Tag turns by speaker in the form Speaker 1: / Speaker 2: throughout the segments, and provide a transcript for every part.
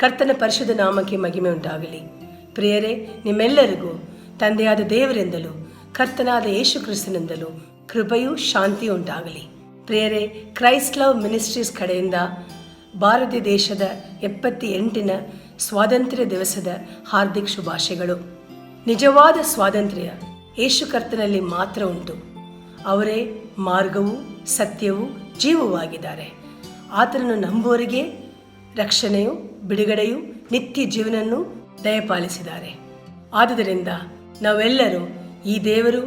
Speaker 1: ಕರ್ತನ ಪರಿಶುದ್ಧ ನಾಮಕ್ಕೆ ಮಹಿಮೆ ಉಂಟಾಗಲಿ. ಪ್ರಿಯರೇ, ನಿಮ್ಮೆಲ್ಲರಿಗೂ ತಂದೆಯಾದ ದೇವರಿಂದಲೂ ಕರ್ತನಾದ ಯೇಸು ಕ್ರಿಸ್ತನಿಂದಲೂ ಕೃಪೆಯೂ ಶಾಂತಿಯೂ ಉಂಟಾಗಲಿ. ಪ್ರಿಯರೇ, ಕ್ರೈಸ್ಟ್ ಲವ್ ಮಿನಿಸ್ಟ್ರೀಸ್ ಕಡೆಯಿಂದ ಭಾರತ ದೇಶದ 78ನೇ ಸ್ವಾತಂತ್ರ್ಯ ದಿವಸದ ಹಾರ್ದಿಕ ಶುಭಾಶಯಗಳು. ನಿಜವಾದ ಸ್ವಾತಂತ್ರ್ಯ ಯೇಸು ಕರ್ತನಲ್ಲಿ ಮಾತ್ರ ಉಂಟು. ಅವರೇ ಮಾರ್ಗವೂ ಸತ್ಯವೂ ಜೀವವೂ ಆಗಿದ್ದಾರೆ. ಆತನನ್ನು ನಂಬುವವರಿಗೆ ರಕ್ಷಣೆಯು, ಬಿಡುಗಡೆಯು, ನಿತ್ಯ ಜೀವನವನ್ನು ದಯಪಾಲಿಸಿದ್ದಾರೆ. ಆದುದರಿಂದ ನಾವೆಲ್ಲರೂ ಈ ದೇವರು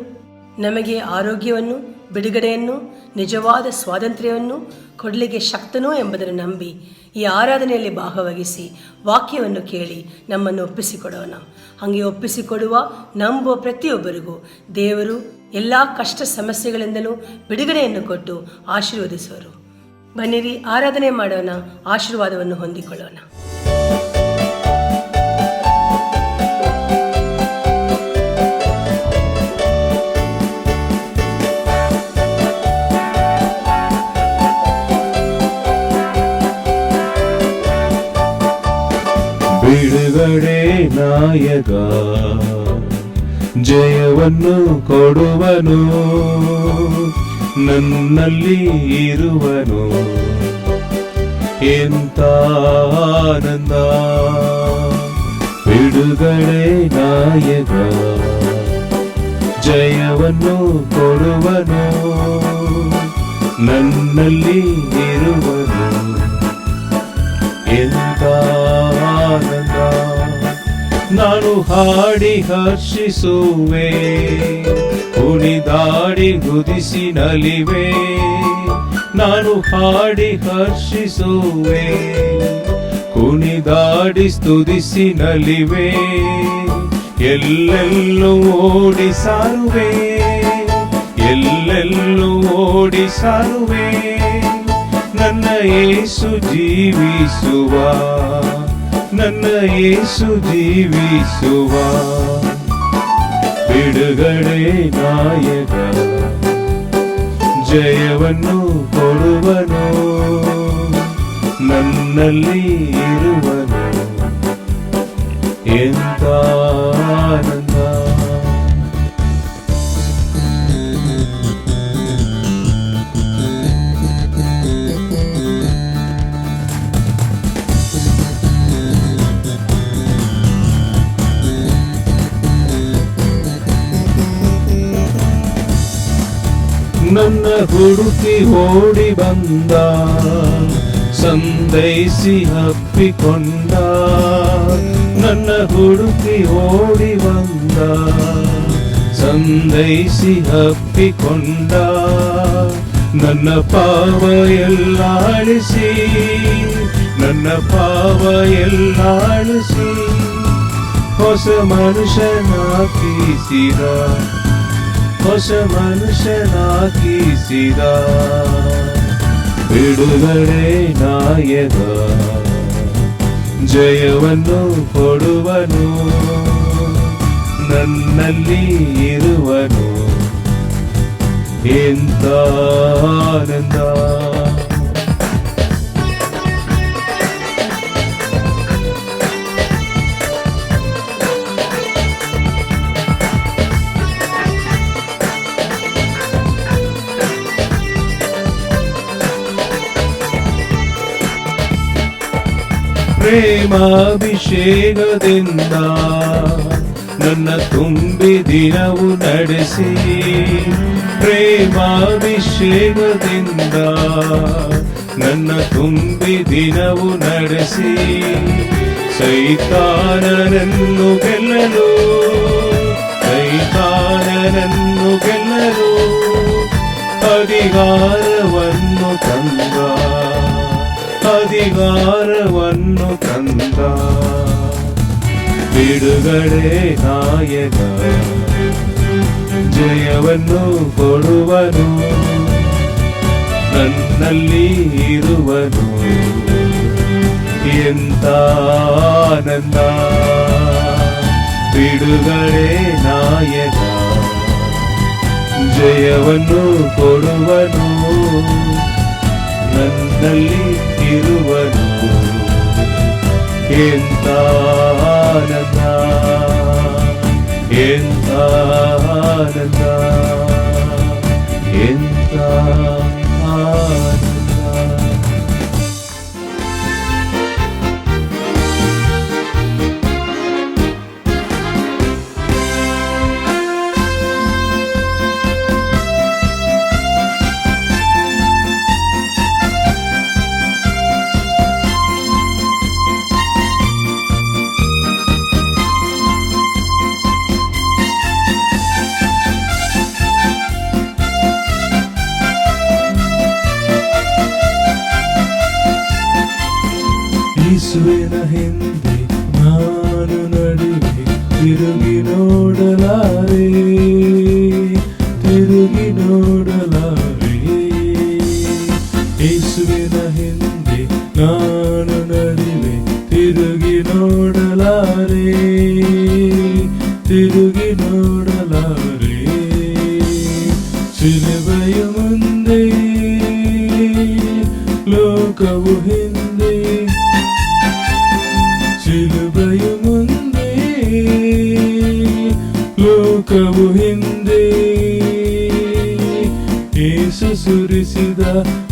Speaker 1: ನಮಗೆ ಆರೋಗ್ಯವನ್ನು, ಬಿಡುಗಡೆಯನ್ನು, ನಿಜವಾದ ಸ್ವಾತಂತ್ರ್ಯವನ್ನು ಕೊಡಲಿಕ್ಕೆ ಶಕ್ತನೂ ಎಂಬುದನ್ನು ನಂಬಿ ಈ ಆರಾಧನೆಯಲ್ಲಿ ಭಾಗವಹಿಸಿ ವಾಕ್ಯವನ್ನು ಕೇಳಿ ನಮ್ಮನ್ನು ಒಪ್ಪಿಸಿಕೊಡೋಣ. ಹಾಗೆ ಒಪ್ಪಿಸಿಕೊಡುವ, ನಂಬುವ ಪ್ರತಿಯೊಬ್ಬರಿಗೂ ದೇವರು ಎಲ್ಲ ಕಷ್ಟ ಸಮಸ್ಯೆಗಳಿಂದಲೂ ಬಿಡುಗಡೆಯನ್ನು ಕೊಟ್ಟು ಆಶೀರ್ವದಿಸುವರು. ಬನ್ನಿರಿ, ಆರಾಧನೆ ಮಾಡೋಣ, ಆಶೀರ್ವಾದವನ್ನು ಹೊಂದಿಕೊಳ್ಳೋಣ.
Speaker 2: ಬಿಡುಗಡೆ ನಾಯಕ ಜಯವನ್ನು ಕೊಡುವನು, ನನ್ನಲ್ಲಿ ಇರುವನು. ಎಂತ ಆನಂದ! ಬಿಡುಗಡೆ ನಾಯಕ ಜಯವನ್ನು ಕೊಡುವನು, ನನ್ನಲ್ಲಿ ಇರುವನು. ಎಂತ ಆನಂದ! ನಾನು ಹಾಡಿ ಹರ್ಷಿಸುವೆ, ಕುಣಿದಾಡಿ ಗುದಿಸಿ ನಲಿವೆ. ನಾನು ಹಾಡಿ ಹರ್ಷಿಸುವೆ, ಕುಣಿದಾಡಿ ಸ್ತುತಿಸಿ ನಲಿವೆ. ಎಲ್ಲೆಲ್ಲೂ ಓಡಿ ಸಾರುವೆ, ಎಲ್ಲೆಲ್ಲೂ ಓಡಿ ಸಾರುವೆ. ನನ್ನ ಯೇಸು ಜೀವಿಸುವ, ನನ್ನ ಯೇಸು ಜೀವಿಸುವ. ಬಿಡುಗಡೆ ನಾಯಕ ಜಯವನ್ನು ಕೊಡುವನು, ನನ್ನಲ್ಲಿ ಇರುವನು. ಎಂತ ಆನಂದ! ನನ್ನ ಹುಡುಕಿ ಓಡಿ ಬಂದ, ಸಂದೈಸಿ ಹಪ್ಪಿಕೊಂಡ. ನನ್ನ ಹುಡುಕಿ ಓಡಿ ಬಂದ, ಸಂದೈಸಿ ಹಪ್ಪಿಕೊಂಡ. ನನ್ನ ಪಾವ ಎಲ್ಲ ಅಳಿಸಿ, ನನ್ನ ಪಾವ ಎಲ್ಲ ಅಳಿಸಿ. ಹೊಸ ಮನುಷ್ಯನಾಗಿಸಿದ, ಹೊಸ ಮನುಷ್ಯನಾಗಿಸಿದ. ಬಿಡುಗಡೆ ನಾಯಕ ಜಯವನ್ನು ಕೊಡುವನು, ನನ್ನಲ್ಲಿ ಇರುವನು. ಎಂತ ಆನಂದ! ಪ್ರೇಮಾಭಿಷೇಕದಿಂದ ನನ್ನ ತುಂಬಿ ದಿನವು ನಡೆಸಿ. ಪ್ರೇಮಾಭಿಷೇಕದಿಂದ ನನ್ನ ತುಂಬಿ ದಿನವು ನಡೆಸಿ. ಸೈತಾನನನ್ನು ಗೆಲ್ಲಲು, ಸೈತಾನನನ್ನು ಗೆಲ್ಲಲು ಅಧಿಕಾರವನ್ನು ತಂದ, ಅಧಿಕಾರವನ್ನು ತಂದ. ಬಿಡುಗಡೆ ನಾಯಕ ಜಯವನ್ನು ಕೊಡುವನು, ನನ್ನಲ್ಲಿ ಇರುವನು. ಎಂತ ಆನಂದ! ಬಿಡುಗಡೆ ನಾಯಕ ಜಯವನ್ನು ಕೊಡುವನು, ನನ್ನಲ್ಲಿ ಇರುವನು. ಎಂತ ಆನಂದ, ಎಂತ ಆನಂದ, ಎಂತ ಆನಂದ. ಯೇಸುವಿನ ಹಿಂದೆ ನಾನು ನಡೆವೆ, ತಿರುಗಿ ನೋಡಲಾರೆ, ತಿರುಗಿ ನೋಡಲಾರೆ. ಯೇಸುವಿನ ಹಿಂದೆ ನಾನು ನಡೆವೆ, ತಿರುಗಿ ನೋಡಲಾರೆ, ತಿರುಗಿ ನೋಡಲಾರೆ. ಶಿಲುಬೆಯ ಮುಂದೆ ಲೋಕವು ಹಿಂದೆ, ಶಿಲುಬೆಯ ಮುಂದೆ ಲೋಕವು ಹಿಂದೆ. ಯೇಸು ಸುರಿಸಿದ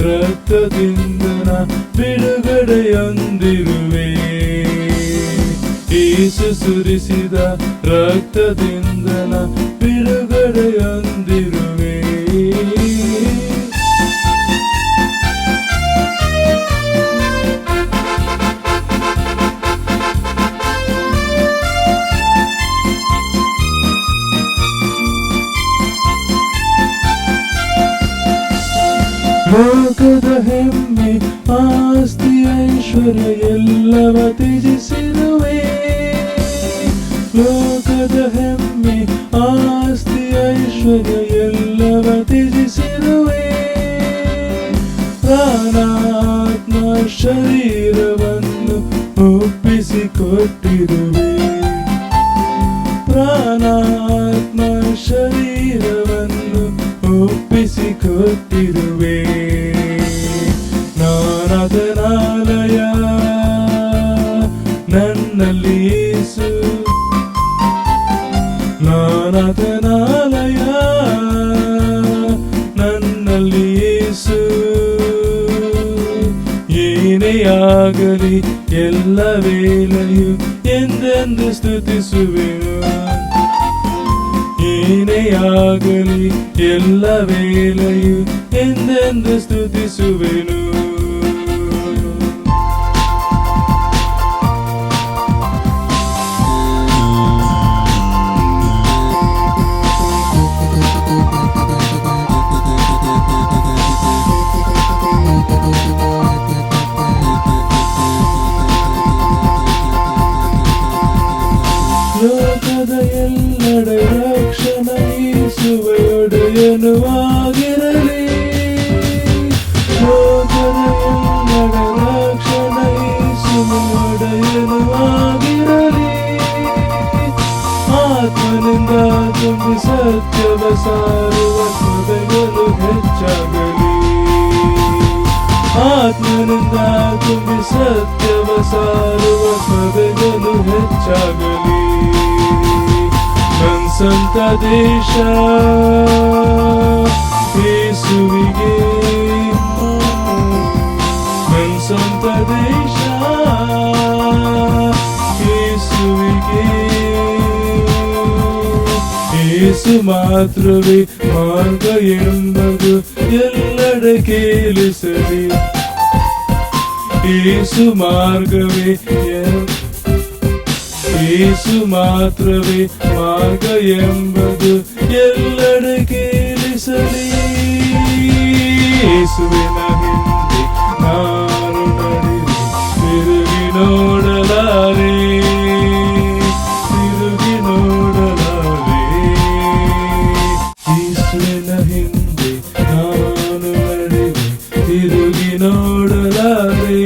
Speaker 2: ರಕ್ತದಿಂದ ನಾ ಬಿಡುಗಡೆಯೊಂದಿರುವೆ, ಯೇಸು ಸುರಿಸಿದ ರಕ್ತದಿಂದ ನಾ ಬಿಡುಗಡೆಯೊಂದಿರುವೆ. ಲೋಕದ ಹೆಮ್ಮೆ ಆಸ್ತಿ ಐಶ್ವರ್ಯ ಎಲ್ಲವ ತ್ಯಜಿಸಿರುವೆ, ಲೋಕದ ಹೆಮ್ಮೆ ಆಸ್ತಿ ಐಶ್ವರ್ಯ ಎಲ್ಲವ ತ್ಯಜಿಸಿರುವೆ. ಪ್ರಾಣಾತ್ಮ ಶರೀರವನ್ನು ಒಪ್ಪಿಸಿಕೊಟ್ಟಿರುವೆ, ಪ್ರಾಣಾತ್ಮ ಶರೀರವನ್ನು ಒಪ್ಪಿಸಿಕೊಟ್ಟಿರುವೆ. ನಾನದನಾಲಯ ನನ್ನಲ್ಲಿ ಯೇಸು, ನಾನದನಾಲಯ ನನ್ನಲ್ಲಿ ಯೇಸು. ಏನೇ ಆಗಲಿ ಎಲ್ಲ ವೇಳೆಯೂ ಎಂದೆಂದು ಸ್ತುತಿಸುವೆನು, ಏನೇ ಆಗಲಿ ಎಲ್ಲ ವೇಳೆಯೂ ಎಂದೆಂದು ಸ್ತುತಿಸುವೆನು. ಲೋಕದ ಎಲ್ಲೆಡೆ ರಕ್ಷಣೆ ಯೇಸುವೆಯೊಡೆಯನು ಆಗಿರಲಿ, ಲೋಕದ ಎಲ್ಲೆಡೆ ರಕ್ಷಣೆ ಯೇಸುವೆಯೊಡೆಯನು ಆಗಿರಲಿ. ಆತ್ಮನಿಂದ ತುಂಬಿ ಸತ್ಯವ ಸಾರುವ ಸಭೆಗಳು ಹೆಚ್ಚಾಗಲಿ, ಆತ್ಮನಿಂದ ತುಂಬಿ ಸತ್ಯವ ಸಾರುವ ಸಭೆಗಳು ಹೆಚ್ಚಾಗಲಿ. ನನ್ನ ಸ್ವಂತ ದೇಶ ಯೇಸುವಿಗೆ, ನನ್ನ ಸ್ವಂತ ದೇಶ ಯೇಸುವಿಗೆ. ಯೇಸು ಮಾತ್ರವೇ ಮಾರ್ಗ ಎಂಬುದು ಎಲ್ಲೆಡೆ ಕೇಳಿಸಲಿ, ಯೇಸು ಮಾರ್ಗವೇ, ಯೇಸು ಮಾತ್ರವೇ ಮಾರ್ಗ ಎಂಬುದು ಎಲ್ಲೆಡೆ ಕೇಳಿಸಲಿ. ಯೇಸುವಿನ ಹಿಂದೆ ನಾನು ನಡೆವೆ, ತಿರುಗಿ ನೋಡಲಾರೆ, ತಿರುಗಿ ನೋಡಲಾರೆ. ಯೇಸುವಿನ ಹಿಂದೆ ನಾನು ನಡೆವೆ, ತಿರುಗಿ ನೋಡಲಾರೆ,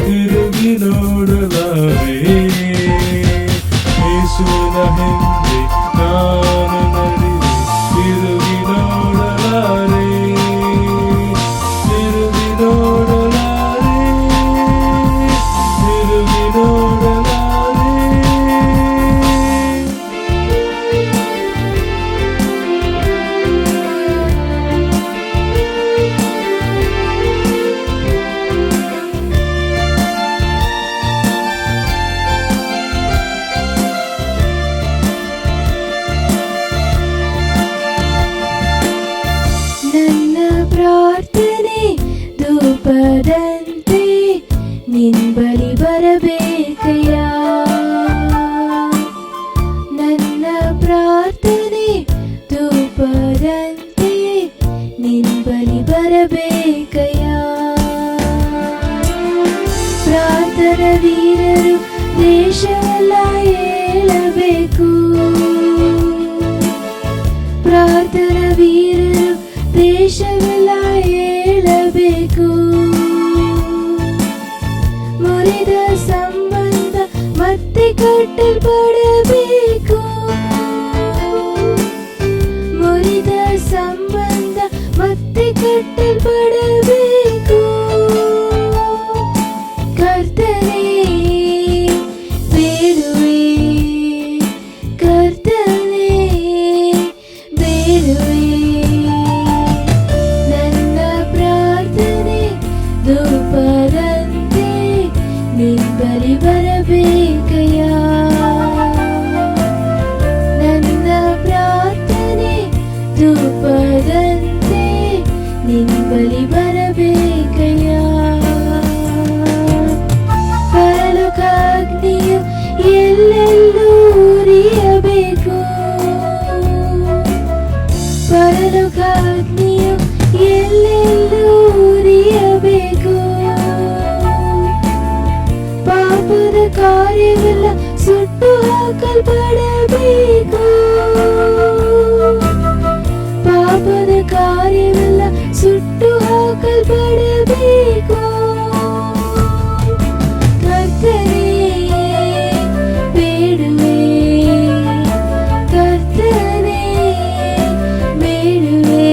Speaker 2: ತಿರುಗಿ ನೋಡಲಾರೆ. ಯೇಸುವಿನ ಹಿಂದೆ ನಾನು ನಡೆವೆ, ತಿರುಗಿ ನೋಡಲಾರೆ, ತಿರುಗಿ
Speaker 3: ಮತ್ತೆ ಕಟ್ಟಲ್ಪಡಬೇಕು. ಮುರಿದ ಸಂಬಂಧ ಮತ್ತೆ ಕಟ್ಟಲ್ಪಡಬೇಕು. ಕರ್ತನೇ ಬೇಡುವೆ, ಕರ್ತನೇ ಬೇಡುವೆ. ನನ್ನ ಪ್ರಾರ್ಥನೆ ಧೂಪದಂತೆ ನಿನ್ ಬಳಿ ಬರಬೇಕಯ್ಯ. ನನ್ನ ಪ್ರಾರ್ಥನೆ ಧೂಪದಂತೆ ನಿನ್ ಬಳಿ ಬರಬೇಕಯ್ಯ. ಪರಲೋಕಾಗ್ನಿಯು ಎಲ್ಲೆಲ್ಲೂ ಉರಿಯಬೇಕು. ಪರಲೋಕಾಗ್ನಿಯು ಎಲ್ಲೆಲ್ಲೂ ಉರಿಯಬೇಕು. ಪಾಪದ ಕಾರ್ಯವೆಲ್ಲ ಸುಟ್ಟು ಹಾಕಲ್ಪಡಬೇಕು. ಪಾಪದ ಕಾರ್ಯವೆಲ್ಲ ಸುಟ್ಟು ಹಾಕಲ್ಪಡಬೇಕು. ಕರ್ತನೇ ಬೇಡುವೆ, ಕರ್ತನೇ ಬೇಡುವೆ.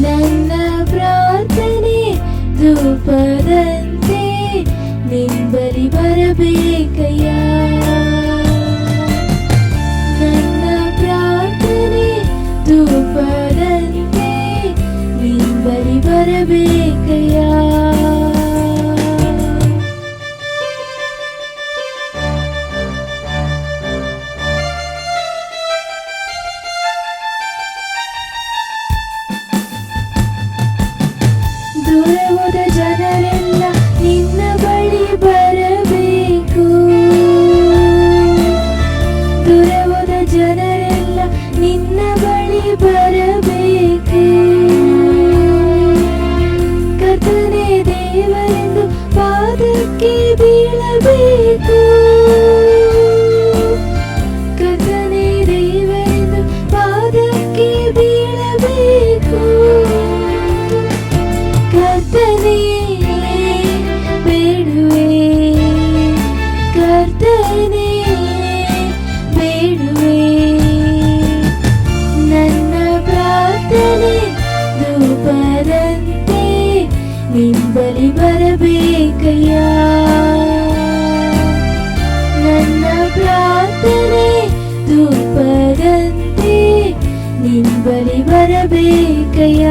Speaker 3: ನನ್ನ ಪ್ರಾರ್ಥನೆ ಧೂಪದಂತೆ ನಿನ್ ಬಳಿ ಬರಬೇಕಯ್ಯ. ನನ್ನ ಪ್ರಾರ್ಥನೆ ಧೂಪದಂತೆ ನಿನ್ ಬಳಿ ಬರಬೇಕಯ್ಯ. ದೂರ ಹೋದ ಜನರೆಲ್ಲ ನಿನ್ನ ಬಳಿ ಬರಬೇಕು. ದೂರ ಹೋದ ಜನರೆಲ್ಲ ನಿನ್ನ ಬಳಿ ಬರಬೇಕು. ಕರ್ತನೇ ದೇವರೆಂದು ಪಾದಕ್ಕೆ ಬೀಳಬೇಕು. ಕರ್ತನೇ ದೇವರೆಂದು ಪಾದಕ್ಕೆ ಬೀಳಬೇಕು. ಕರ್ತನೇ ಬೇಡುವೆ, ಕರ್ತನೇ ಬೇಡುವೆ. ನನ್ನ ಪ್ರಾರ್ಥನೆ ಧೂಪದಂತೆ ನಿನ್ ಬಳಿ ಬರಬೇಕಯ್ಯ. ನನ್ನ ಪ್ರಾರ್ಥನೆ ಧೂಪದಂತೆ ನಿನ್ ಬಳಿ ಬರಬೇಕಯ್ಯ.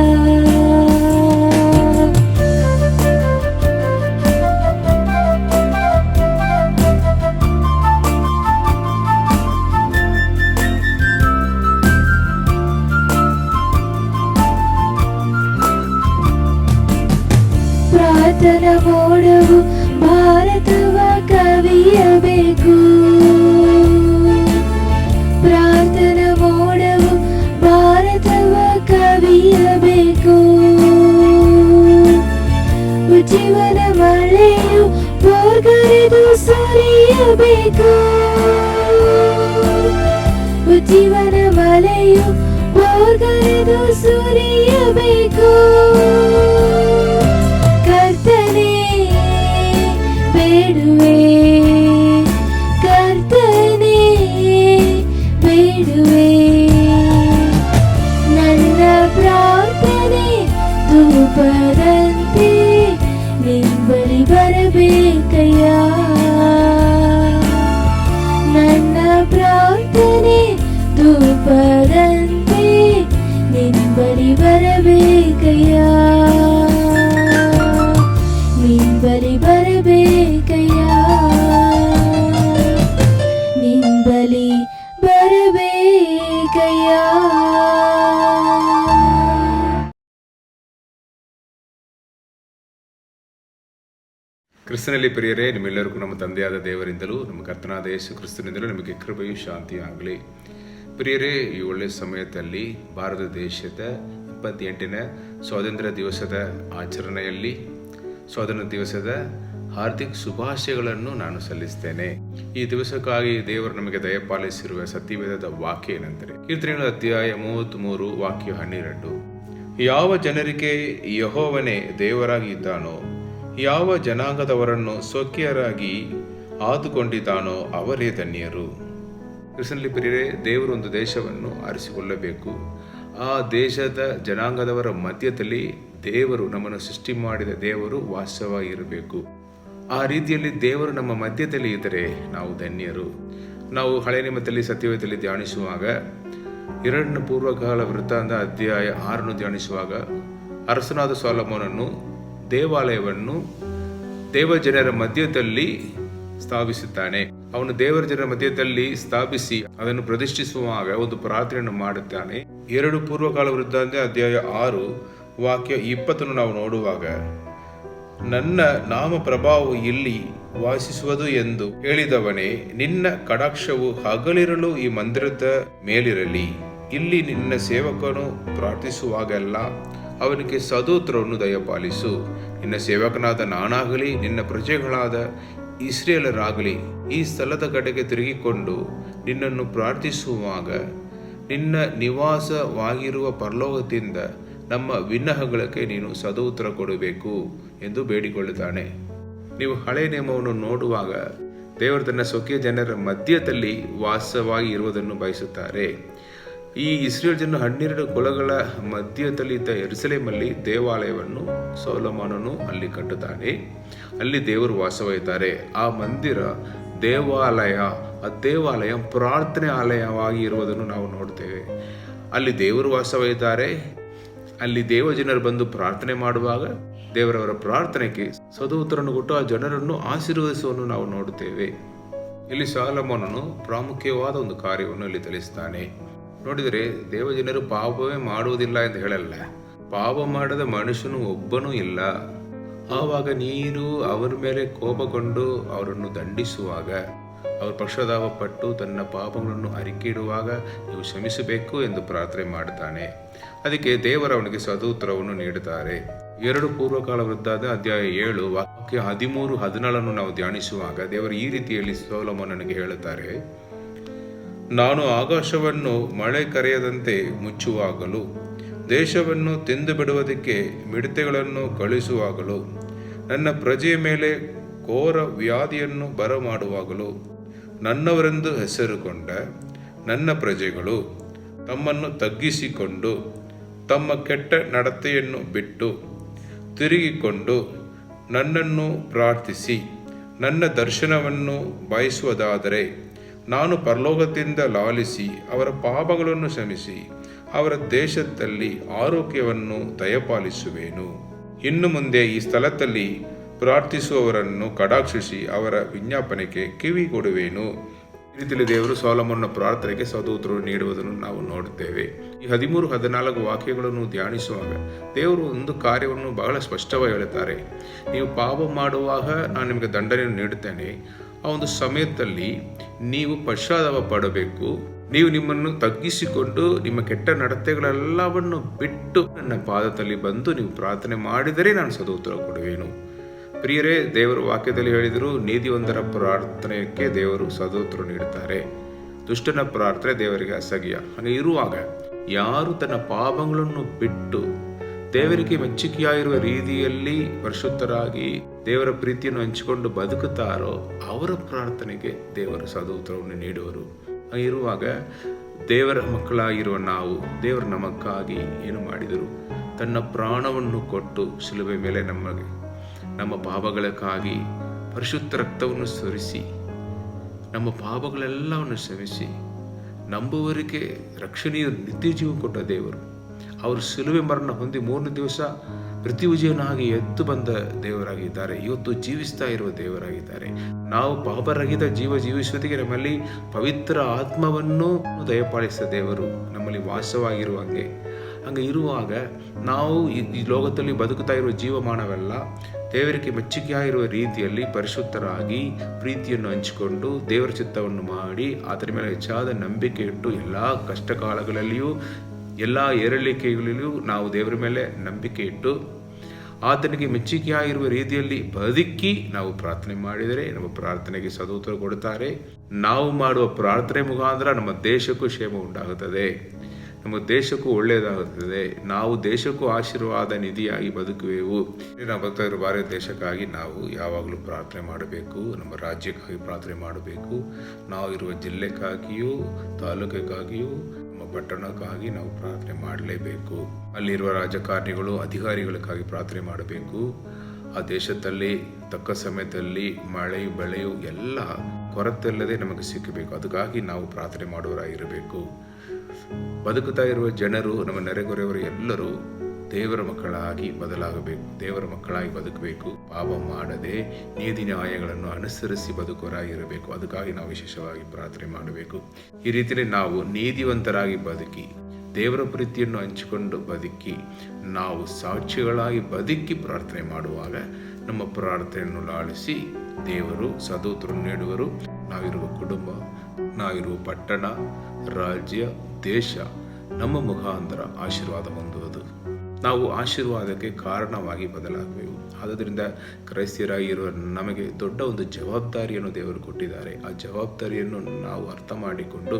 Speaker 3: ಪ್ರಾರ್ಥನಾ ಮೋಡವು ಭಾರತವ ಕವಿಯಬೇಕು. ಪ್ರಾರ್ಥನಾ ಮೋಡವು ಭಾರತವ ಕವಿಯಬೇಕು. ಜೀವನ ಮಳೆಯು ಭೋರ್ಗರೆದು ಸುರಿಯಬೇಕು. ಜೀವನ ಮಳೆಯು ಭೋರ್ಗರೆದು ಸುರಿಯಬೇಕು. ಕರ್ತನೇ ಬೇಡುವೆ, ಕರ್ತನೇ ಬೇಡುವೆ. ನನ್ನ ಪ್ರಾರ್ಥನೆ ಧೂಪದಂತೆ ನಿನ್ ಬಳಿ ಬರಬೇಕಯ್ಯ. ನನ್ನ ಪ್ರಾರ್ಥನೆ ಧೂಪದಂತೆ ನಿನ್ ಬಳಿ ಬರಬೇಕಯ್ಯ. ನಿನ್ ಬಳಿ ಬರಬೇಕಯ್ಯ. ನಿನ್ ಬಳಿ ಬರಬೇಕಯ್ಯ.
Speaker 4: ಕ್ರಿಸ್ತನಲ್ಲಿ ಪ್ರಿಯರೇ, ನಿಮ್ಮೆಲ್ಲರಿಗೂ ನಮ್ಮ ತಂದೆಯಾದ ದೇವರಿಂದಲೂ ನಮ್ಮ ಕರ್ತನಾದ ಯೇಸು ಕ್ರಿಸ್ತನಿಂದಲೂ ನಿಮಗೆ ಕೃಪೆಯೂ ಶಾಂತಿ ಆಗಲಿ. ಪ್ರಿಯರೇ, ಈ ಒಳ್ಳೆಯ ಸಮಯದಲ್ಲಿ ಭಾರತ ದೇಶದ 28ನೇ ಸ್ವಾತಂತ್ರ್ಯ ದಿವಸದ ಆಚರಣೆಯಲ್ಲಿ ಸ್ವಾತಂತ್ರ್ಯ ದಿವಸದ ಹಾರ್ದಿಕ ಶುಭಾಶಯಗಳನ್ನು ನಾನು ಸಲ್ಲಿಸ್ತೇನೆ. ಈ ದಿವಸಕ್ಕಾಗಿ ದೇವರು ನಮಗೆ ದಯಪಾಲಿಸಿರುವ ಸತ್ಯವೇದದ ವಾಕ್ಯ ಏನೆಂದರೆ ಕೀರ್ತನೆಗಳ ಅಧ್ಯಾಯ 33 ವಾಕ್ಯ 12. ಯಾವ ಜನರಿಗೆ ಯೆಹೋವನೇ ದೇವರಾಗಿ ಇದ್ದಾನೋ, ಯಾವ ಜನಾಂಗದವರನ್ನು ಸ್ವಕೀಯರಾಗಿ ಆದುಕೊಂಡಿದ್ದಾನೋ ಅವರೇ ಧನ್ಯರು. ಕ್ರಿಸ್ತನಲ್ಲಿ ಪ್ರಿಯರೇ, ದೇವರು ಒಂದು ದೇಶವನ್ನು ಆರಿಸಿಕೊಳ್ಳಬೇಕು. ಆ ದೇಶದ ಜನಾಂಗದವರ ಮಧ್ಯದಲ್ಲಿ ದೇವರು, ನಮ್ಮನ್ನು ಸೃಷ್ಟಿ ಮಾಡಿದ ದೇವರು ವಾಸವಾಗಿರಬೇಕು. ಆ ರೀತಿಯಲ್ಲಿ ದೇವರು ನಮ್ಮ ಮಧ್ಯದಲ್ಲಿ ಇದ್ದರೆ ನಾವು ಧನ್ಯರು. ನಾವು ಹಳೆ ನಿಯಮದಲ್ಲಿ ಸತ್ಯವೇದದಲ್ಲಿ ಧ್ಯಾನಿಸುವಾಗ, 2 ಪೂರ್ವಕಾಲ ವೃತ್ತಾಂತ ಅಧ್ಯಾಯ 6 ಧ್ಯಾನಿಸುವಾಗ, ಅರಸನಾದ ಸೊಲೊಮೋನನು ದೇವಾಲಯವನ್ನು ದೇವಜನರ ಮಧ್ಯದಲ್ಲಿ ಸ್ಥಾಪಿಸುತ್ತಾನೆ. ಅವನು ದೇವರ ಜನರ ಮಧ್ಯದಲ್ಲಿ ಸ್ಥಾಪಿಸಿ ಅದನ್ನು ಪ್ರತಿಷ್ಠಿಸುವಾಗ ಒಂದು ಪ್ರಾರ್ಥನೆಯನ್ನು ಮಾಡುತ್ತಾನೆ. 2 ಪೂರ್ವಕಾಲ ವೃತ್ತಾಂತ ಅಧ್ಯಾಯ 6 ವಾಕ್ಯ 20 ನಾವು ನೋಡುವಾಗ, ನನ್ನ ನಾಮ ಪ್ರಭಾವವು ಇಲ್ಲಿ ವಾಸಿಸುವುದು ಎಂದು ಹೇಳಿದವನೇ, ನಿನ್ನ ಕಟಾಕ್ಷವು ಹಗಲಿರಲು ಈ ಮಂದಿರದ ಮೇಲಿರಲಿ. ಇಲ್ಲಿ ನಿನ್ನ ಸೇವಕನು ಪ್ರಾರ್ಥಿಸುವಾಗೆಲ್ಲ ಅವನಿಗೆ ಸದೋತ್ರವನ್ನು ದಯಪಾಲಿಸು. ನಿನ್ನ ಸೇವಕನಾದ ನಾನಾಗಲಿ ನಿನ್ನ ಪ್ರಜೆಗಳಾದ ಇಸ್ರೇಲರಾಗಲಿ ಈ ಸ್ಥಳದ ಕಡೆಗೆ ತಿರುಗಿಕೊಂಡು ನಿನ್ನನ್ನು ಪ್ರಾರ್ಥಿಸುವಾಗ ನಿನ್ನ ನಿವಾಸವಾಗಿರುವ ಪರಲೋಕದಿಂದ ನಮ್ಮ ವಿನ್ನಹಗಳಿಗೆ ನೀನು ಸದೋತ್ತರ ಕೊಡಬೇಕು ಎಂದು ಬೇಡಿಕೊಳ್ಳುತ್ತಾನೆ. ನೀವು ಹಳೆ ನಿಯಮವನ್ನು ನೋಡುವಾಗ ದೇವರು ತನ್ನ ಸ್ವಕೀಯ ಜನರ ಮಧ್ಯದಲ್ಲಿ ವಾಸವಾಗಿ ಇರುವುದನ್ನು ಬಯಸುತ್ತಾರೆ. ಈ ಇಸ್ರೇಲ್ ಜನರು 12 ಕುಲಗಳ ಮಧ್ಯದಲ್ಲಿ ಇದ್ದ ಯೆರೂಸಲೇಮಲ್ಲಿ ದೇವಾಲಯವನ್ನು ಸೊಲೊಮೋನನು ಅಲ್ಲಿ ಕಟ್ಟುತ್ತಾನೆ. ಅಲ್ಲಿ ದೇವರು ವಾಸವಾಗಿದ್ದಾರೆ. ಆ ಮಂದಿರ ದೇವಾಲಯ, ಆ ದೇವಾಲಯ ಪ್ರಾರ್ಥನೆ ಆಲಯವಾಗಿ ಇರುವುದನ್ನು ನಾವು ನೋಡ್ತೇವೆ. ಅಲ್ಲಿ ದೇವರು ವಾಸವಾಗಿದ್ದಾರೆ. ಅಲ್ಲಿ ದೇವಜನರು ಬಂದು ಪ್ರಾರ್ಥನೆ ಮಾಡುವಾಗ ದೇವರವರ ಪ್ರಾರ್ಥನೆಗೆ ಸದೋತ್ತರನ್ನು ಕೊಟ್ಟು ಆ ಜನರನ್ನು ಆಶೀರ್ವದಿಸುವುದನ್ನು ನಾವು ನೋಡುತ್ತೇವೆ. ಇಲ್ಲಿ ಸೊಲೊಮೋನನು ಪ್ರಾಮುಖ್ಯವಾದ ಒಂದು ಕಾರ್ಯವನ್ನು ಇಲ್ಲಿ ತಿಳಿಸ್ತಾನೆ. ನೋಡಿದರೆ, ದೇವಜನರು ಪಾಪವೇ ಮಾಡುವುದಿಲ್ಲ ಎಂದು ಹೇಳಲ್ಲ. ಪಾಪ ಮಾಡದ ಮನುಷ್ಯನು ಒಬ್ಬನೂ ಇಲ್ಲ. ಆವಾಗ ನೀನು ಅವರ ಮೇಲೆ ಕೋಪಗೊಂಡು ಅವರನ್ನು ದಂಡಿಸುವಾಗ, ಅವರು ಪಶ್ಚಾತ್ತಾಪ ಪಟ್ಟು ತನ್ನ ಪಾಪಗಳನ್ನು ಅರಿಕೆಯಿಡುವಾಗ ನೀವು ಕ್ಷಮಿಸಬೇಕು ಎಂದು ಪ್ರಾರ್ಥನೆ ಮಾಡುತ್ತಾನೆ. ಅದಕ್ಕೆ ದೇವರು ಅವನಿಗೆ ಸದೋತ್ತರವನ್ನು ನೀಡುತ್ತಾರೆ. 2 ಪೂರ್ವಕಾಲ ವೃತ್ತಾಂತ ಅಧ್ಯಾಯ 7 ವಾಕ್ಯ 13-14 ನಾವು ಧ್ಯಾನಿಸುವಾಗ ದೇವರು ಈ ರೀತಿಯಲ್ಲಿ ಸೊಲೊಮೋನನಿಗೆ ಹೇಳುತ್ತಾರೆ, ನಾನು ಆಕಾಶವನ್ನು ಮಳೆ ಕರೆಯದಂತೆ ಮುಚ್ಚುವಾಗಲೂ, ದೇಶವನ್ನು ತಿಂದು ಬಿಡುವುದಕ್ಕೆ ಮಿಡತೆಗಳನ್ನು ಕಳುಹಿಸುವಾಗಲೂ, ನನ್ನ ಪ್ರಜೆಯ ಮೇಲೆ ಘೋರ ವ್ಯಾಧಿಯನ್ನು ಬರಮಾಡುವಾಗಲೂ, ನನ್ನವರೆಂದು ಹೆಸರುಕೊಂಡ ನನ್ನ ಪ್ರಜೆಗಳು ತಮ್ಮನ್ನು ತಗ್ಗಿಸಿಕೊಂಡು ತಮ್ಮ ಕೆಟ್ಟ ನಡತೆಯನ್ನು ಬಿಟ್ಟು ತಿರುಗಿಕೊಂಡು ನನ್ನನ್ನು ಪ್ರಾರ್ಥಿಸಿ ನನ್ನ ದರ್ಶನವನ್ನು ಬಯಸುವುದಾದರೆ ನಾನು ಪರಲೋಕದಿಂದ ಲಾಲಿಸಿ ಅವರ ಪಾಪಗಳನ್ನು ಕ್ಷಮಿಸಿ ಅವರ ದೇಶದಲ್ಲಿ ಆರೋಗ್ಯವನ್ನು ದಯಪಾಲಿಸುವೆನು. ಇನ್ನು ಮುಂದೆ ಈ ಸ್ಥಳದಲ್ಲಿ ಪ್ರಾರ್ಥಿಸುವವರನ್ನು ಕಟಾಕ್ಷಿಸಿ ಅವರ ವಿಜ್ಞಾಪನೆಗೆ ಕಿವಿ ಕೊಡುವೆನು. ಈ ರೀತಿಯಲ್ಲಿ ದೇವರು ಸೊಲೊಮೋನನ ಪ್ರಾರ್ಥನೆಗೆ ಸದೋತ್ತರವನ್ನು ನೀಡುವುದನ್ನು ನಾವು ನೋಡುತ್ತೇವೆ. ಈ 13-14 ವಾಕ್ಯಗಳನ್ನು ಧ್ಯಾನಿಸುವಾಗ ದೇವರು ಒಂದು ಕಾರ್ಯವನ್ನು ಬಹಳ ಸ್ಪಷ್ಟವಾಗಿ ಹೇಳುತ್ತಾರೆ. ನೀವು ಪಾಪ ಮಾಡುವಾಗ ನಾನು ನಿಮಗೆ ದಂಡನೆಯನ್ನು ನೀಡುತ್ತೇನೆ. ಆ ಒಂದು ಸಮಯದಲ್ಲಿ ನೀವು ಪಶ್ಚಾತ್ತಾಪ ಪಡಬೇಕು. ನೀವು ನಿಮ್ಮನ್ನು ತಗ್ಗಿಸಿಕೊಂಡು ನಿಮ್ಮ ಕೆಟ್ಟ ನಡತೆಗಳೆಲ್ಲವನ್ನು ಬಿಟ್ಟು ನನ್ನ ಪಾದದಲ್ಲಿ ಬಂದು ನೀವು ಪ್ರಾರ್ಥನೆ ಮಾಡಿದರೆ ನಾನು ಸದೋತ್ತರ ಕೊಡುವೆನು. ಪ್ರಿಯರೇ, ದೇವರು ವಾಕ್ಯದಲ್ಲಿ ಹೇಳಿದರು, ನೀತಿವಂತರ ಪ್ರಾರ್ಥನೆಗೆ ದೇವರು ಸದೋತ್ತರ ನೀಡುತ್ತಾರೆ, ದುಷ್ಟನ ಪ್ರಾರ್ಥನೆ ದೇವರಿಗೆ ಅಸಹ್ಯ. ಹಾಗೆ ಇರುವಾಗ ಯಾರು ತನ್ನ ಪಾಪಗಳನ್ನು ಬಿಟ್ಟು ದೇವರಿಗೆ ಮೆಚ್ಚುಗೆಯಾಗಿರುವ ರೀತಿಯಲ್ಲಿ ಪರಿಶುದ್ಧರಾಗಿ ದೇವರ ಪ್ರೀತಿಯನ್ನು ಹಂಚಿಕೊಂಡು ಬದುಕುತ್ತಾರೋ ಅವರ ಪ್ರಾರ್ಥನೆಗೆ ದೇವರು ಸದೋತ್ತರವನ್ನು ನೀಡುವರು. ಇರುವಾಗ ದೇವರ ಮಕ್ಕಳಾಗಿರುವ ನಾವು, ದೇವರು ನಮಗಾಗಿ ಏನು ಮಾಡಿದರು? ತನ್ನ ಪ್ರಾಣವನ್ನು ಕೊಟ್ಟು ಶಿಲುಬೆ ಮೇಲೆ ನಮ್ಮ ಪಾಪಗಳಕ್ಕಾಗಿ ಪರಿಶುದ್ಧ ರಕ್ತವನ್ನು ಸುರಿಸಿ ನಮ್ಮ ಪಾಪಗಳೆಲ್ಲವನ್ನು ಕ್ಷಮಿಸಿ ನಂಬುವರಿಗೆ ರಕ್ಷಣೆಯ ನಿತ್ಯ ಜೀವ ಕೊಟ್ಟ ದೇವರು. ಅವರು ಶಿಲುಬೆ ಮರಣ ಹೊಂದಿ 3 ದಿವಸ ಪ್ರತಿವಿಜಯನಾಗಿ ಎದ್ದು ಬಂದ ದೇವರಾಗಿದ್ದಾರೆ. ಇವತ್ತು ಜೀವಿಸ್ತಾ ಇರುವ ದೇವರಾಗಿದ್ದಾರೆ. ನಾವು ಪಾಪರಹಿತ ಜೀವ ಜೀವಿಸುವುದಕ್ಕೆ ನಮ್ಮಲ್ಲಿ ಪವಿತ್ರ ಆತ್ಮವನ್ನು ದಯಪಾಲಿಸಿದ ದೇವರು ನಮ್ಮಲ್ಲಿ ವಾಸವಾಗಿರುವಂಗೆ. ಹಂಗೆ ಇರುವಾಗ ನಾವು ಈ ಲೋಕದಲ್ಲಿ ಬದುಕುತ್ತಾ ಇರುವ ಜೀವಮಾನವೆಲ್ಲ ದೇವರಿಗೆ ಮೆಚ್ಚುಗೆಯಾಗಿರುವ ರೀತಿಯಲ್ಲಿ ಪರಿಶುದ್ಧರಾಗಿ ಪ್ರೀತಿಯನ್ನು ಹಂಚಿಕೊಂಡು ದೇವರ ಚಿತ್ತವನ್ನು ಮಾಡಿ ಅದರ ಮೇಲೆ ಹೆಚ್ಚಾದ ನಂಬಿಕೆ ಇಟ್ಟು ಎಲ್ಲ ಕಷ್ಟ ಕಾಲಗಳಲ್ಲಿಯೂ ಎಲ್ಲ ಏರಳಿಕೆಗಳಲ್ಲಿಯೂ ನಾವು ದೇವರ ಮೇಲೆ ನಂಬಿಕೆ ಇಟ್ಟು ಆತನಿಗೆ ಮೆಚ್ಚುಗೆಯಾಗಿರುವ ರೀತಿಯಲ್ಲಿ ಬದುಕಿ ನಾವು ಪ್ರಾರ್ಥನೆ ಮಾಡಿದರೆ ನಮ್ಮ ಪ್ರಾರ್ಥನೆಗೆ ಸದೋತ್ತರ ಕೊಡುತ್ತಾರೆ. ನಾವು ಮಾಡುವ ಪ್ರಾರ್ಥನೆ ಮುಖಾಂತರ ನಮ್ಮ ದೇಶಕ್ಕೂ ಕ್ಷೇಮ ಉಂಟಾಗುತ್ತದೆ. ನಮ್ಮ ದೇಶಕ್ಕೂ ಒಳ್ಳೆಯದಾಗುತ್ತದೆ. ನಾವು ದೇಶಕ್ಕೂ ಆಶೀರ್ವಾದ ನಿಧಿಯಾಗಿ ಬದುಕುವೆವು. ನಾವು ಭಕ್ತರು ಭಾರತ ದೇಶಕ್ಕಾಗಿ ನಾವು ಯಾವಾಗಲೂ ಪ್ರಾರ್ಥನೆ ಮಾಡಬೇಕು. ನಮ್ಮ ರಾಜ್ಯಕ್ಕಾಗಿ ಪ್ರಾರ್ಥನೆ ಮಾಡಬೇಕು. ನಾವು ಇರುವ ಜಿಲ್ಲೆಕ್ಕಾಗಿಯೂ ತಾಲೂಕಿಗಾಗಿಯೂ ನಮ್ಮ ಪಟ್ಟಣಕ್ಕಾಗಿ ನಾವು ಪ್ರಾರ್ಥನೆ ಮಾಡಲೇಬೇಕು. ಅಲ್ಲಿರುವ ರಾಜಕಾರಣಿಗಳು ಅಧಿಕಾರಿಗಳಿಗಾಗಿ ಪ್ರಾರ್ಥನೆ ಮಾಡಬೇಕು. ಆ ದೇಶದಲ್ಲಿ ತಕ್ಕ ಸಮಯದಲ್ಲಿ ಮಳೆ ಬೆಳೆಯು ಎಲ್ಲ ಕೊರತೆ ಇಲ್ಲದೆ ನಮಗೆ ಸಿಕ್ಕಬೇಕು. ಅದಕ್ಕಾಗಿ ನಾವು ಪ್ರಾರ್ಥನೆ ಮಾಡುವವರಾಗಿರಬೇಕು. ಬದುಕುತ್ತಾ ಇರುವ ಜನರು, ನಮ್ಮ ನೆರೆಗೊರೆಯವರು ಎಲ್ಲರೂ ದೇವರ ಮಕ್ಕಳಾಗಿ ಬದಲಾಗಬೇಕು. ದೇವರ ಮಕ್ಕಳಾಗಿ ಬದುಕಬೇಕು. ಪಾಪ ಮಾಡದೆ ನೀತಿ ನ್ಯಾಯಗಳನ್ನು ಅನುಸರಿಸಿ ಬದುಕುವರಾಗಿರಬೇಕು. ಅದಕ್ಕಾಗಿ ನಾವು ವಿಶೇಷವಾಗಿ ಪ್ರಾರ್ಥನೆ ಮಾಡಬೇಕು. ಈ ರೀತಿಯಲ್ಲಿ ನಾವು ನೀತಿವಂತರಾಗಿ ಬದುಕಿ ದೇವರ ಪ್ರೀತಿಯನ್ನು ಹಂಚಿಕೊಂಡು ಬದುಕಿ ನಾವು ಸಾಕ್ಷಿಗಳಾಗಿ ಬದುಕಿ ಪ್ರಾರ್ಥನೆ ಮಾಡುವಾಗ ನಮ್ಮ ಪ್ರಾರ್ಥನೆಯನ್ನು ಲಾಲಿಸಿ ದೇವರು ಸದೂತರನ್ನು ನೀಡುವರು. ನಾವಿರುವ ಕುಟುಂಬ, ನಾವಿರುವ ಪಟ್ಟಣ, ರಾಜ್ಯ, ದೇಶ ನಮ್ಮ ಮುಖಾಂತರ ಆಶೀರ್ವಾದ ಹೊಂದುವುದು. ನಾವು ಆಶೀರ್ವಾದಕ್ಕೆ ಕಾರಣವಾಗಿ ಬದಲಾಗಬೇಕು. ಆದ್ದರಿಂದ ಕ್ರೈಸ್ತರಾಗಿರುವ ನಮಗೆ ದೊಡ್ಡ ಒಂದು ಜವಾಬ್ದಾರಿಯನ್ನು ದೇವರು ಕೊಟ್ಟಿದ್ದಾರೆ. ಆ ಜವಾಬ್ದಾರಿಯನ್ನು ನಾವು ಅರ್ಥ ಮಾಡಿಕೊಂಡು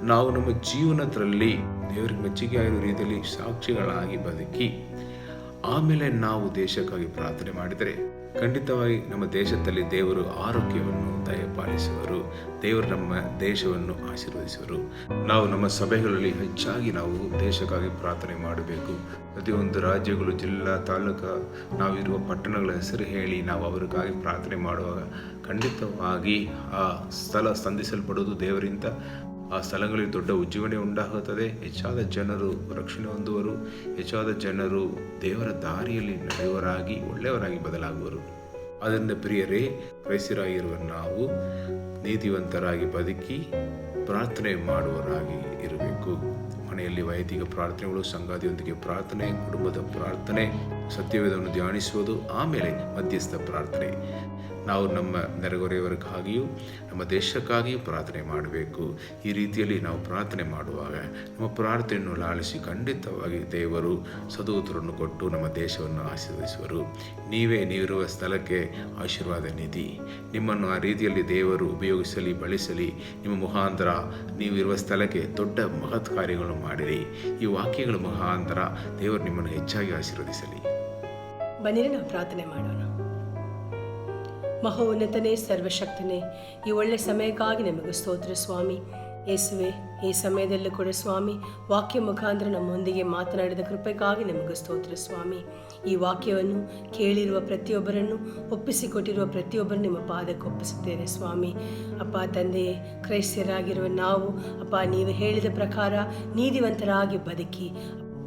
Speaker 4: ನಾವು ನಮ್ಮ ಜೀವನದಲ್ಲಿ ದೇವರಿಗೆ ಮೆಚ್ಚುಗೆಯಾಗಿರುವ ರೀತಿಯಲ್ಲಿ ಸಾಕ್ಷಿಗಳಾಗಿ ಬದುಕಿ ಆಮೇಲೆ ನಾವು ದೇಶಕ್ಕಾಗಿ ಪ್ರಾರ್ಥನೆ ಮಾಡಿದರೆ ಖಂಡಿತವಾಗಿ ನಮ್ಮ ದೇಶದಲ್ಲಿ ದೇವರು ಆರೋಗ್ಯವನ್ನು ದಯಪಾಲಿಸುವರು. ದೇವರು ನಮ್ಮ ದೇಶವನ್ನು ಆಶೀರ್ವದಿಸುವರು. ನಾವು ನಮ್ಮ ಸಭೆಗಳಲ್ಲಿ ಹೆಚ್ಚಾಗಿ ನಾವು ದೇಶಕ್ಕಾಗಿ ಪ್ರಾರ್ಥನೆ ಮಾಡಬೇಕು. ಪ್ರತಿಯೊಂದು ರಾಜ್ಯಗಳು, ಜಿಲ್ಲಾ, ತಾಲೂಕು, ನಾವಿರುವ ಪಟ್ಟಣಗಳ ಹೆಸರು ಹೇಳಿ ನಾವು ಅವರಿಗಾಗಿ ಪ್ರಾರ್ಥನೆ ಮಾಡುವಾಗ ಖಂಡಿತವಾಗಿ ಆ ಸ್ಥಳ ಸಂಧಿಸಲ್ಪಡುವುದು ದೇವರಿಂದ. ಆ ಸ್ಥಳಗಳಲ್ಲಿ ದೊಡ್ಡ ಉಜ್ಜೀವನೆ ಉಂಟಾಗುತ್ತದೆ. ಹೆಚ್ಚಾದ ಜನರು ರಕ್ಷಣೆ ಹೊಂದುವರು. ಹೆಚ್ಚಾದ ಜನರು ದೇವರ ದಾರಿಯಲ್ಲಿ ನಡೆಯುವರಾಗಿ ಒಳ್ಳೆಯವರಾಗಿ ಬದಲಾಗುವರು. ಆದ್ದರಿಂದ ಪ್ರಿಯರೇ, ಕ್ರೈಸ್ತರಾಗಿರುವ ನಾವು ನೀತಿವಂತರಾಗಿ ಬದುಕಿ ಪ್ರಾರ್ಥನೆ ಮಾಡುವವರಾಗಿ ಇರಬೇಕು. ಮನೆಯಲ್ಲಿ ವೈಯಕ್ತಿಕ ಪ್ರಾರ್ಥನೆಗಳು, ಸಂಗಾತಿಯೊಂದಿಗೆ ಪ್ರಾರ್ಥನೆ, ಕುಟುಂಬದ ಪ್ರಾರ್ಥನೆ, ಸತ್ಯವೇದವನ್ನು ಧ್ಯಾನಿಸುವುದು, ಆಮೇಲೆ ಮಧ್ಯಸ್ಥ ಪ್ರಾರ್ಥನೆ. ನಾವು ನಮ್ಮ ನೆರೆಗೊರೆಯವರಿಗಾಗಿಯೂ ನಮ್ಮ ದೇಶಕ್ಕಾಗಿಯೂ ಪ್ರಾರ್ಥನೆ ಮಾಡಬೇಕು. ಈ ರೀತಿಯಲ್ಲಿ ನಾವು ಪ್ರಾರ್ಥನೆ ಮಾಡುವಾಗ ನಮ್ಮ ಪ್ರಾರ್ಥನೆಯನ್ನು ಲಾಲಿಸಿ ಖಂಡಿತವಾಗಿ ದೇವರು ಸದೂತರನ್ನು ಕೊಟ್ಟು ನಮ್ಮ ದೇಶವನ್ನು ಆಶೀರ್ವದಿಸುವರು. ನೀವಿರುವ ಸ್ಥಳಕ್ಕೆ ಆಶೀರ್ವಾದ ನಿಧಿ. ನಿಮ್ಮನ್ನು ಆ ರೀತಿಯಲ್ಲಿ ದೇವರು ಉಪಯೋಗಿಸಲಿ, ಬಳಸಲಿ. ನಿಮ್ಮ ಮುಖಾಂತರ ನೀವಿರುವ ಸ್ಥಳಕ್ಕೆ ದೊಡ್ಡ ಮಹತ್ ಕಾರ್ಯಗಳನ್ನು ಮಾಡಿರಿ. ಈ ವಾಕ್ಯಗಳ ಮುಖಾಂತರ ದೇವರು ನಿಮ್ಮನ್ನು ಹೆಚ್ಚಾಗಿ ಆಶೀರ್ವದಿಸಲಿ.
Speaker 1: ಬನ್ನಿರಿ ನಾವು ಪ್ರಾರ್ಥನೆ ಮಾಡೋಣ. ಮಹೋನ್ನತನೇ, ಸರ್ವಶಕ್ತನೇ, ಈ ಒಳ್ಳೆ ಸಮಯಕ್ಕಾಗಿ ನಮಗೆ ಸ್ತೋತ್ರ ಸ್ವಾಮಿ. ಯೇಸುವೆ, ಈ ಸಮಯದಲ್ಲೂ ಕೂಡ ಸ್ವಾಮಿ ವಾಕ್ಯ ಮುಖಾಂತರ ನಮ್ಮೊಂದಿಗೆ ಮಾತನಾಡಿದ ಕೃಪೆಗಾಗಿ ನಮಗೆ ಸ್ತೋತ್ರ ಸ್ವಾಮಿ. ಈ ವಾಕ್ಯವನ್ನು ಕೇಳಿರುವ ಪ್ರತಿಯೊಬ್ಬರನ್ನು, ಒಪ್ಪಿಸಿಕೊಟ್ಟಿರುವ ಪ್ರತಿಯೊಬ್ಬರನ್ನು ನಿಮ್ಮ ಪಾದಕ್ಕೆ ಒಪ್ಪಿಸುತ್ತೇನೆ ಸ್ವಾಮಿ. ಅಪ್ಪ ತಂದೆಯೇ, ಕ್ರೈಸ್ತರಾಗಿರುವ ನಾವು ಅಪ್ಪ ನೀವು ಹೇಳಿದ ಪ್ರಕಾರ ನೀತಿವಂತರಾಗಿ ಬದುಕಿ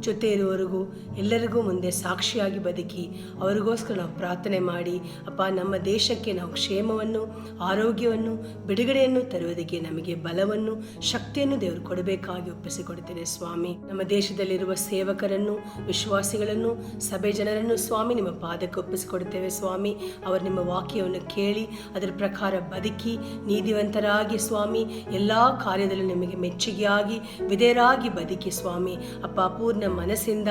Speaker 1: ಜೊತೆ ಇರುವವರೆಗೂ ಎಲ್ಲರಿಗೂ ಮುಂದೆ ಸಾಕ್ಷಿಯಾಗಿ ಬದುಕಿ ಅವರಿಗೋಸ್ಕರ ನಾವು ಪ್ರಾರ್ಥನೆ ಮಾಡಿ ಅಪ್ಪ ನಮ್ಮ ದೇಶಕ್ಕೆ ನಾವು ಕ್ಷೇಮವನ್ನು, ಆರೋಗ್ಯವನ್ನು, ಬಿಡುಗಡೆಯನ್ನು ತರುವುದಕ್ಕೆ ನಮಗೆ ಬಲವನ್ನು, ಶಕ್ತಿಯನ್ನು ದೇವರು ಕೊಡಬೇಕಾಗಿ ಒಪ್ಪಿಸಿಕೊಡ್ತೇನೆ ಸ್ವಾಮಿ. ನಮ್ಮ ದೇಶದಲ್ಲಿರುವ ಸೇವಕರನ್ನು, ವಿಶ್ವಾಸಿಗಳನ್ನು, ಸಭೆ ಜನರನ್ನು ಸ್ವಾಮಿ ನಿಮ್ಮ ಪಾದಕ್ಕೆ ಒಪ್ಪಿಸಿಕೊಡ್ತೇವೆ ಸ್ವಾಮಿ. ಅವರು ನಿಮ್ಮ ವಾಕ್ಯವನ್ನು ಕೇಳಿ ಅದರ ಪ್ರಕಾರ ಬದುಕಿ ನೀತಿವಂತರಾಗಿ ಸ್ವಾಮಿ ಎಲ್ಲ ಕಾರ್ಯದಲ್ಲೂ ನಿಮಗೆ ಮೆಚ್ಚುಗೆಯಾಗಿ ವಿಧೇಯರಾಗಿ ಬದುಕಿ ಸ್ವಾಮಿ ಅಪ್ಪ ಪೂರ್ಣ ಮನಸ್ಸಿಂದ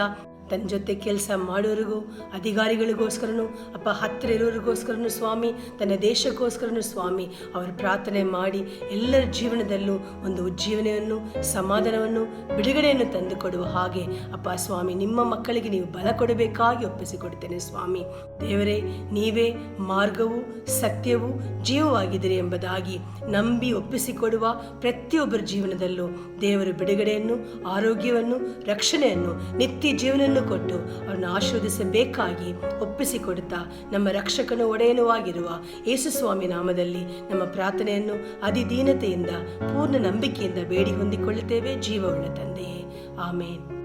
Speaker 1: ತನ್ನ ಜೊತೆ ಕೆಲಸ ಮಾಡೋರಿಗೂ, ಅಧಿಕಾರಿಗಳಿಗೋಸ್ಕರನು ಅಪ್ಪ ಹತ್ತಿರ ಇರೋರಿಗೋಸ್ಕರನು ಸ್ವಾಮಿ, ತನ್ನ ದೇಶಕ್ಕೋಸ್ಕರನು ಸ್ವಾಮಿ ಅವರು ಪ್ರಾರ್ಥನೆ ಮಾಡಿ ಎಲ್ಲರ ಜೀವನದಲ್ಲೂ ಒಂದು ಉಜ್ಜೀವನೆಯನ್ನು, ಸಮಾಧಾನವನ್ನು, ಬಿಡುಗಡೆಯನ್ನು ತಂದು ಕೊಡುವ ಹಾಗೆ ಅಪ್ಪ ಸ್ವಾಮಿ ನಿಮ್ಮ ಮಕ್ಕಳಿಗೆ ನೀವು ಬಲ ಕೊಡಬೇಕಾಗಿ ಒಪ್ಪಿಸಿಕೊಡ್ತೇನೆ ಸ್ವಾಮಿ. ದೇವರೇ, ನೀವೇ ಮಾರ್ಗವು, ಸತ್ಯವು, ಜೀವವಾಗಿದ್ದೀರಿ ಎಂಬುದಾಗಿ ನಂಬಿ ಒಪ್ಪಿಸಿಕೊಡುವ ಪ್ರತಿಯೊಬ್ಬರ ಜೀವನದಲ್ಲೂ ದೇವರು ಬಿಡುಗಡೆಯನ್ನು, ಆರೋಗ್ಯವನ್ನು, ರಕ್ಷಣೆಯನ್ನು, ನಿತ್ಯ ಜೀವನವನ್ನು ಕೊಟ್ಟು ಅವರನ್ನು ಆಶೀರ್ವದಿಸಬೇಕಾಗಿ ಒಪ್ಪಿಸಿಕೊಡುತ್ತಾ ನಮ್ಮ ರಕ್ಷಕನು ಒಡೆಯನೂ ಆಗಿರುವ ಯೇಸು ಸ್ವಾಮಿ ನಾಮದಲ್ಲಿ ನಮ್ಮ ಪ್ರಾರ್ಥನೆಯನ್ನು ಅಧಿದೀನತೆಯಿಂದ ಪೂರ್ಣ ನಂಬಿಕೆಯಿಂದ ಬೇಡಿ ಹೊಂದಿಕೊಳ್ಳುತ್ತೇವೆ ಜೀವವುಳ್ಳ ತಂದೆಯೇ. ಆಮೇನ್.